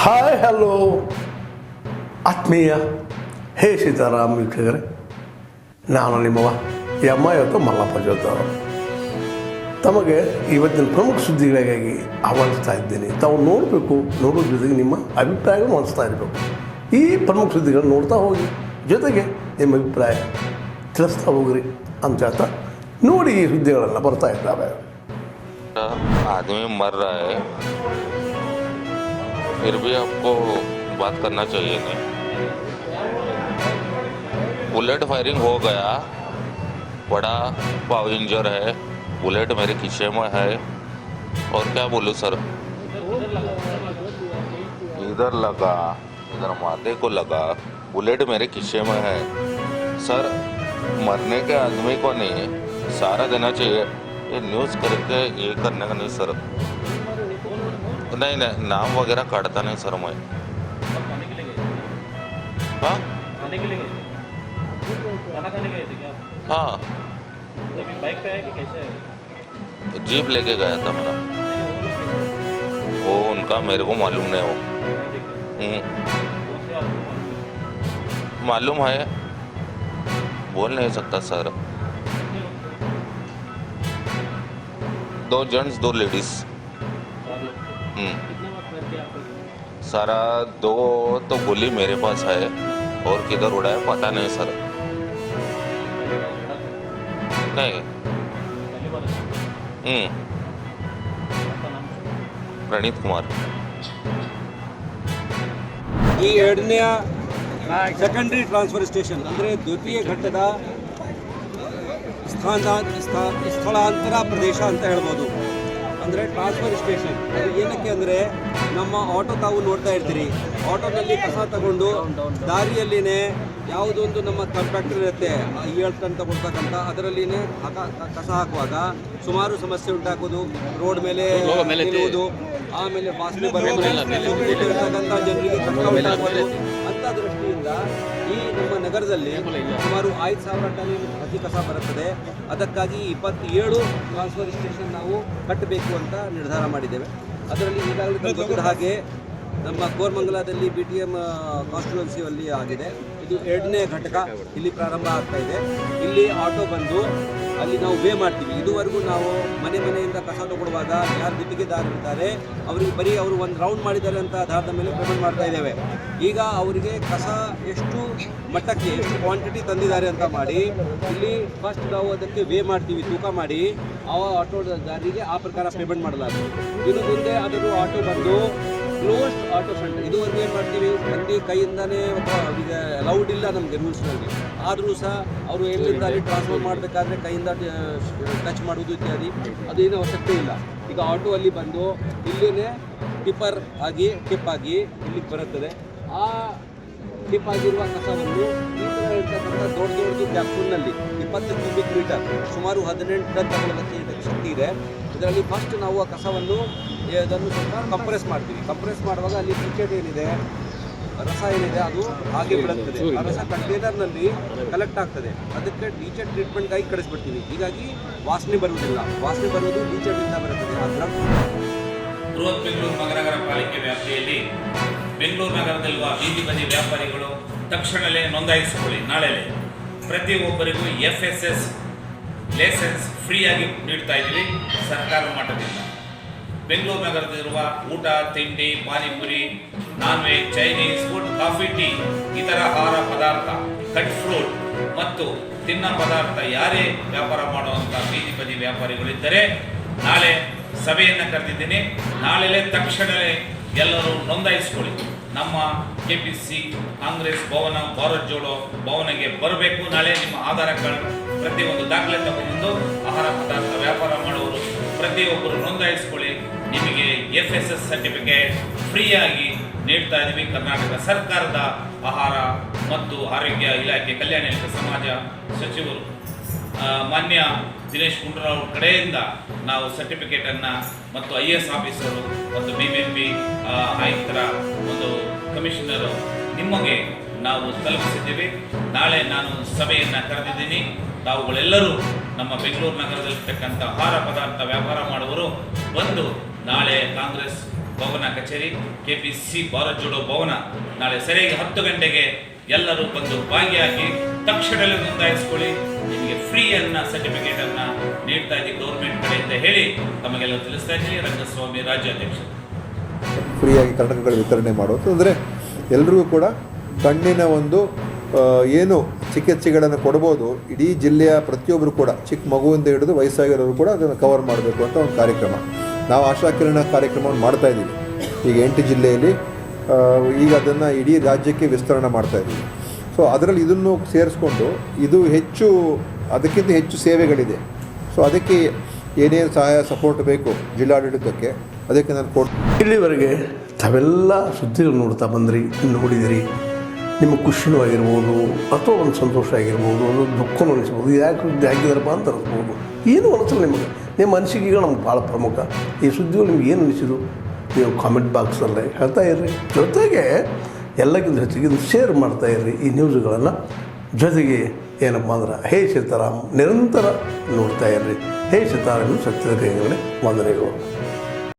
Hi hello ಆತ್ಮೀಯ ಹೇ ಸೀತಾರಾಮ್ ವೀಕ್ಷಕರೇ, ನಾನು ನಿಮ್ಮವ ಇವತ್ತು ಮಲ್ಲಪ್ಪ ಜೋತವರು ತಮಗೆ ಇವತ್ತಿನ ಪ್ರಮುಖ ಸುದ್ದಿಗಳಿಗಾಗಿ ಆಹ್ವಾನಿಸ್ತಾ ಇದ್ದೇನೆ. ತಾವು ನೋಡಬೇಕು, ನೋಡೋದ್ರ ಜೊತೆಗೆ ನಿಮ್ಮ ಅಭಿಪ್ರಾಯ ಮಾಡಿಸ್ತಾ ಇರಬೇಕು. ಈ ಪ್ರಮುಖ ಸುದ್ದಿಗಳು ನೋಡ್ತಾ ಹೋಗಿ, ಜೊತೆಗೆ ನಿಮ್ಮ ಅಭಿಪ್ರಾಯ ತಿಳಿಸ್ತಾ ಹೋಗ್ರಿ ಅಂತ ಹೇಳ್ತಾ ನೋಡಿ ಈ ಸುದ್ದಿಗಳೆಲ್ಲ ಬರ್ತಾ ಇದ್ದಾವೆ. आदमी मर रहा है, फिर भी आपको बात करना चाहिए नहीं. बुलेट फायरिंग हो गया, बड़ा पाव इंजर है, बुलेट मेरे खीसे में है और क्या बोलूँ सर, इधर लगा, इधर माथे को लगा, बुलेट मेरे खीसे में है. सर मरने के आदमी को नहीं सारा देना चाहिए. ये न्यूज़ करके ये करने का नहीं सर. नहीं नहीं, नाम वगैरह काटता नहीं सर मैं. हाँ हाँ, बाइक पे आए कि कैसे? जीप लेके गया था मेरा. वो उनका मेरे को मालूम नहीं हो. मालूम है, बोल नहीं सकता सर. 2 gents 2 ladies. सारा 2 तो गोली मेरे पास है और किधर उड़ा है पता नहीं सर. नहीं. प्रणीत कुमार. ಈ ಎರಡನೆಯ ಸೆಕೆಂಡ್ರಿ ಟ್ರಾನ್ಸ್ಫರ್ ಸ್ಟೇಷನ್ ಅಂದರೆ ದ್ವಿತೀಯ ಘಟ್ಟದ ಸ್ಥಳಾಂತರ ಪ್ರದೇಶ ಅಂತ ಹೇಳ್ಬೋದು. ಅಂದರೆ ಟ್ರಾನ್ಸ್ಫರ್ ಸ್ಟೇಷನ್ ಅದು ಏನಕ್ಕೆ ಅಂದರೆ, ನಮ್ಮ ಆಟೋ ತಾವು ನೋಡ್ತಾ ಇರ್ತೀರಿ, ಆಟೋನಲ್ಲಿ ಕಸ ತಗೊಂಡು ದಾರಿಯಲ್ಲಿನೇ ಯಾವುದೊಂದು ನಮ್ಮ ಕಾಂಟ್ರಾಕ್ಟರ್ ಇರುತ್ತೆ ಹೇಳ್ಕೊಂಡು ತಗೊಳ್ತಕ್ಕಂಥ, ಅದರಲ್ಲಿನೇ ಕಸ ಹಾಕುವಾಗ ಸುಮಾರು ಸಮಸ್ಯೆ ಉಂಟಾಗೋದು, ರೋಡ್ ಮೇಲೆ ನಿಲ್ಲುವುದು, ಆಮೇಲೆ ವಾಸನೆ ಬರ್ತಕ್ಕಂಥ ಜನರಿಗೆ ಕಷ್ಟ ಉಂಟಾಗೋದು. ಅಂಥ ದೃಷ್ಟಿಯಿಂದ ಈ ನಮ್ಮ ನಗರದಲ್ಲಿ ಸುಮಾರು 5,000 ಟನ್ ಅತಿ ಕಸ ಬರುತ್ತದೆ. ಅದಕ್ಕಾಗಿ 27 ಟ್ರಾನ್ಸ್ಫರ್ ಸ್ಟೇಷನ್ ನಾವು ಕಟ್ಟಬೇಕು ಅಂತ ನಿರ್ಧಾರ ಮಾಡಿದ್ದೇವೆ. ಅದರಲ್ಲಿ ಈಗಾಗಲೇ ಗೊತ್ತಿದ್ದ ಹಾಗೆ ನಮ್ಮ ಕೋರಮಂಗಲದಲ್ಲಿ BTM ಕಾನ್ಸ್ಟಿಟ್ಯೂನ್ಸಿಯಲ್ಲಿ ಆಗಿದೆ. ಇದು 2ನೇ ಘಟಕ ಇಲ್ಲಿ ಪ್ರಾರಂಭ ಆಗ್ತಾ ಇದೆ. ಇಲ್ಲಿ ಆಟೋ ಬಂದು ಅಲ್ಲಿ ನಾವು ವೇ ಮಾಡ್ತೀವಿ. ಇದುವರೆಗೂ ನಾವು ಮನೆಯಿಂದ ಕಸ ತಗೊಳ್ಳುವಾಗ ಯಾರು ಗುತ್ತಿಗೆದಾರರಿದ್ದಾರೆ ಅವರಿಗೆ ಬರೀ ಅವರು ಒಂದು ರೌಂಡ್ ಮಾಡಿದ್ದಾರೆ ಅಂತ ಆಧಾರದ ಮೇಲೆ ಪೇಮೆಂಟ್ ಮಾಡ್ತಾ ಇದ್ದೇವೆ. ಈಗ ಅವರಿಗೆ ಕಸ ಎಷ್ಟು ಮಟ್ಟಕ್ಕೆ ಎಷ್ಟು ಕ್ವಾಂಟಿಟಿ ತಂದಿದ್ದಾರೆ ಅಂತ ಮಾಡಿ ಇಲ್ಲಿ ಫಸ್ಟ್ ನಾವು ಅದಕ್ಕೆ ವೇ ಮಾಡ್ತೀವಿ, ತೂಕ ಮಾಡಿ ಆ ಆಟೋದಾರರಿಗೆ ಆ ಪ್ರಕಾರ ಪೇಮೆಂಟ್ ಮಾಡಲಾಗುತ್ತೆ. ಇನ್ನು ಮುಂದೆ ಅದನ್ನು ಆಟೋ ಬಂದು ಕ್ಲೋಸ್ಡ್ ಆಟೋ ಸೆಂಟರ್, ಇದುವರೆಗೂ ಏನು ಮಾಡ್ತೀವಿ, ಮಂದಿ ಕೈಯಿಂದನೇ ಈಗ ಅಲೌಡ್ ಇಲ್ಲ ನಮಗೆ ರೂಲ್ಸ್ನಲ್ಲಿ, ಆದರೂ ಸಹ ಅವರು ಎಲ್ಲಿಂದ ಅಲ್ಲಿ ಟ್ರಾನ್ಸ್ಫರ್ ಮಾಡಬೇಕಾದ್ರೆ ಕೈಯಿಂದ ಟಚ್ ಮಾಡೋದು ಇತ್ಯಾದಿ ಅದೇನು ಅವಶ್ಯಕತೆ ಇಲ್ಲ. ಈಗ ಆಟೋ ಅಲ್ಲಿ ಬಂದು ಇಲ್ಲಿನೇ ಟಿಪ್ ಆಗಿ ಇಲ್ಲಿಗೆ ಬರುತ್ತದೆ. ಆ ಟಿಪ್ ಆಗಿರುವ ಕಸವನ್ನು ಈ ಥರ ಇರ್ತಕ್ಕಂಥ ದೊಡ್ಡದು ಕ್ಯಾಪ್ಸೂಲ್ನಲ್ಲಿ 20 ಕ್ಯೂಬಿಕ್ ಮೀಟರ್ ಸುಮಾರು 18 ಟನ್ ತಗೊಳ್ಳೋದಕ್ಕೆ ಇದಕ್ಕೆ ಶಕ್ತಿ ಇದೆ. ಇದರಲ್ಲಿ ಫಸ್ಟ್ ನಾವು ಆ ಕಸವನ್ನು ಅದನ್ನು ಸ್ವಲ್ಪ ಕಂಪ್ರೆಸ್ ಮಾಡ್ತೀವಿ. ಕಂಪ್ರೆಸ್ ಮಾಡುವಾಗ ಅಲ್ಲಿ ಕ್ರಿಕೆಟ್ ಏನಿದೆ, ರಸ ಏನಿದೆ ಅದು ಹಾಗೆ ಬಿಡುತ್ತದೆ. ಆ ರಸ ಕಂಟೈನರ್ನಲ್ಲಿ ಕಲೆಕ್ಟ್ ಆಗ್ತದೆ. ಅದಕ್ಕೆ ಡೀಚೆಡ್ ಟ್ರೀಟ್ಮೆಂಟ್ಗಾಗಿ ಕಳಿಸ್ಬಿಡ್ತೀವಿ. ಹೀಗಾಗಿ ವಾಸನೆ ಬರುವುದಿಲ್ಲ. ವಾಸನೆ ಬರುವುದು ಡೀಚೆಡ್ನಿಂದ ಬರುತ್ತದೆ. ಆ ಬೃಹತ್ ಬೆಂಗಳೂರು ಮಹಾನಗರ ಪಾಲಿಕೆ ವ್ಯಾಪ್ತಿಯಲ್ಲಿ ಬೆಂಗಳೂರು ನಗರದಲ್ಲಿರುವ ಬೀದಿ ಬದಿ ವ್ಯಾಪಾರಿಗಳು ತಕ್ಷಣವೇ ನೋಂದಾಯಿಸಿಕೊಳ್ಳಿ. ನಾಳೆ ಪ್ರತಿಯೊಬ್ಬರಿಗೂ FSS ಲೈಸೆನ್ಸ್ ಫ್ರೀಯಾಗಿ ನೀಡ್ತಾ ಇದ್ದೀವಿ ಸರ್ಕಾರದ ಮಟ್ಟದಿಂದ. ಬೆಂಗಳೂರು ನಗರದಲ್ಲಿರುವ ಊಟ ತಿಂಡಿ, panipuri, non veg, Chinese food, coffee, tea, ಇತರ ಆಹಾರ ಪದಾರ್ಥ, ಕಟ್ ಫ್ರೂಟ್ ಮತ್ತು ತಿನ್ನ ಪದಾರ್ಥ ಯಾರೇ ವ್ಯಾಪಾರ ಮಾಡುವಂಥ ಬೀದಿ ಬದಿ ವ್ಯಾಪಾರಿಗಳಿದ್ದರೆ ನಾಳೆ ಸಭೆಯನ್ನು ಕರೆದಿದ್ದೀನಿ. ನಾಳೆ ತಕ್ಷಣವೇ ಎಲ್ಲರೂ ನೋಂದಾಯಿಸಿಕೊಳ್ಳಿ. ನಮ್ಮ KPC ಕಾಂಗ್ರೆಸ್ ಭವನ, ಭಾರತ್ ಜೋಡೋ ಭವನಗೆ ಬರಬೇಕು. ನಾಳೆ ನಿಮ್ಮ ಆಧಾರ್ ಕಾರ್ಡ್ ಪ್ರತಿಯೊಂದು ದಾಖಲೆ ತಗೊಂಡು ಆಹಾರ ಪದಾರ್ಥ ವ್ಯಾಪಾರ ಮಾಡುವವರು ಪ್ರತಿಯೊಬ್ಬರು ನೋಂದಾಯಿಸಿಕೊಳ್ಳಿ. ನಿಮಗೆ FSS ಸರ್ಟಿಫಿಕೇಟ್ ಫ್ರೀಯಾಗಿ ನೀಡ್ತಾ ಇದ್ದೀವಿ. ಕರ್ನಾಟಕ ಸರ್ಕಾರದ ಆಹಾರ ಮತ್ತು ಆರೋಗ್ಯ ಇಲಾಖೆ, ಕಲ್ಯಾಣ ಇಲಾಖೆ, ಸಮಾಜ ಸಚಿವರು ಮಾನ್ಯ ದಿನೇಶ್ ಗುಂಡೂರಾವ್ ಕಡೆಯಿಂದ ನಾವು ಸರ್ಟಿಫಿಕೇಟನ್ನು ಮತ್ತು IAS ಆಫೀಸರು ಮತ್ತು BBMP ಆಯುಕ್ತರ ಒಂದು ಕಮಿಷನರು ನಿಮಗೆ ನಾವು ತಲುಪಿಸಿದ್ದೀವಿ. ನಾಳೆ ನಾನು ಸಭೆಯನ್ನು ಕರೆದಿದ್ದೀನಿ. ತಾವುಗಳೆಲ್ಲರೂ ನಮ್ಮ ಬೆಂಗಳೂರು ನಗರದಲ್ಲಿರ್ತಕ್ಕಂಥ ಆಹಾರ ಪದಾರ್ಥ ವ್ಯಾಪಾರ ಮಾಡುವವರು ಬಂದು ನಾಳೆ ಕಾಂಗ್ರೆಸ್ ಭವನ ಕಚೇರಿ KPC ಭಾರತ್ ಜೋಡೋ ಭವನ ನಾಳೆ ಸರಿಯಾಗಿ 10 ಗಂಟೆಗೆ ಎಲ್ಲರೂ ಬಂದು ಭಾಗಿಯಾಗಿ ತಕ್ಷಣವೇ ನೋಂದಾಯಿಸಿಕೊಳ್ಳಿ. ನಿಮಗೆ ಫ್ರೀ ಸರ್ಟಿಫಿಕೇಟ್ ಅನ್ನ ನೀಡ್ತಾ ಇದ್ದೀವಿ ಗೌರ್ಮೆಂಟ್ ಕಡೆ ಅಂತ ಹೇಳಿ ತಮಗೆಲ್ಲ ತಿಳಿಸ್ತಾ ಇದ್ದೀನಿ. ರಂಗಸ್ವಾಮಿ ರಾಜ್ಯಾಧ್ಯಕ್ಷರು. ಫ್ರೀಯಾಗಿ ಕನ್ನಡಕಗಳು ವಿತರಣೆ ಮಾಡೋದು ಅಂದರೆ ಎಲ್ರಿಗೂ ಕೂಡ ಕಣ್ಣಿನ ಒಂದು ಏನು ಚಿಕಿತ್ಸೆಗಳನ್ನು ಕೊಡ್ಬೋದು. ಇಡೀ ಜಿಲ್ಲೆಯ ಪ್ರತಿಯೊಬ್ಬರು ಕೂಡ ಚಿಕ್ಕ ಮಗುವಿಂದ ಹಿಡಿದು ವಯಸ್ಸಾಗಿರೋರು ಕೂಡ ಅದನ್ನು ಕವರ್ ಮಾಡಬೇಕು ಅಂತ ಒಂದು ಕಾರ್ಯಕ್ರಮ. ನಾವು ಆಶಾಕಿರಣ ಕಾರ್ಯಕ್ರಮವನ್ನು ಮಾಡ್ತಾಯಿದ್ದೀವಿ ಈಗ 8 ಜಿಲ್ಲೆಯಲ್ಲಿ. ಈಗ ಅದನ್ನು ಇಡೀ ರಾಜ್ಯಕ್ಕೆ ವಿಸ್ತರಣೆ ಮಾಡ್ತಾಯಿದ್ದೀವಿ. ಸೊ ಅದರಲ್ಲಿ ಇದನ್ನು ಸೇರಿಸ್ಕೊಂಡು ಇದು ಹೆಚ್ಚು ಅದಕ್ಕಿಂತ ಹೆಚ್ಚು ಸೇವೆಗಳಿದೆ. ಸೊ ಅದಕ್ಕೆ ಏನೇನು ಸಹಾಯ ಸಪೋರ್ಟ್ ಬೇಕು ಜಿಲ್ಲಾಡಳಿತಕ್ಕೆ ಅದಕ್ಕೆ ನಾನು ಇಲ್ಲಿವರೆಗೆ ತಾವೆಲ್ಲ ಸುದ್ದಿಗಳು ನೋಡ್ತಾ ಬಂದ್ರಿ, ನೋಡಿದಿರಿ. ನಿಮಗೆ ಖುಷಿನೂ ಆಗಿರ್ಬೋದು ಅಥವಾ ಒಂದು ಸಂತೋಷ ಆಗಿರ್ಬೋದು, ಒಂದು ದುಃಖನೂ ಅನಿಸ್ಬೋದು. ಯಾಕೆ ಸುದ್ದಿ ಹಾಕಿದಾರಪ್ಪ ಅಂತ ಅನಿಸ್ಬೋದು. ಏನು ಅನಿಸಲ್ಲ ನಿಮಗೆ, ನಿಮ್ಮ ಅನಿಸಿಕೆಗಳು ನಮ್ಗೆ ಭಾಳ ಪ್ರಮುಖ. ಈ ಸುದ್ದಿಗಳು ನಿಮ್ಗೆ ಏನು ಅನಿಸಿದ್ರು ನೀವು ಕಾಮೆಂಟ್ ಬಾಕ್ಸಲ್ಲೇ ಹೇಳ್ತಾ ಇರ್ರಿ. ಜೊತೆಗೆ ಎಲ್ಲಕ್ಕಿಂತ ಹೆಚ್ಚಿಗೆ ಶೇರ್ ಮಾಡ್ತಾ ಇರ್ರಿ ಈ ನ್ಯೂಸ್ಗಳನ್ನು. ಜೊತೆಗೆ ಏನಪ್ಪ ಅಂದ್ರೆ ಹೇ ಸೀತಾರಾಮ್ ನಿರಂತರ ನೋಡ್ತಾ ಇರ್ರಿ. ಹೇ ಸೀತಾರಾಮ್ ಸತ್ಯದ ಕೈಗಳೇ ವಂದನೆಗಳು.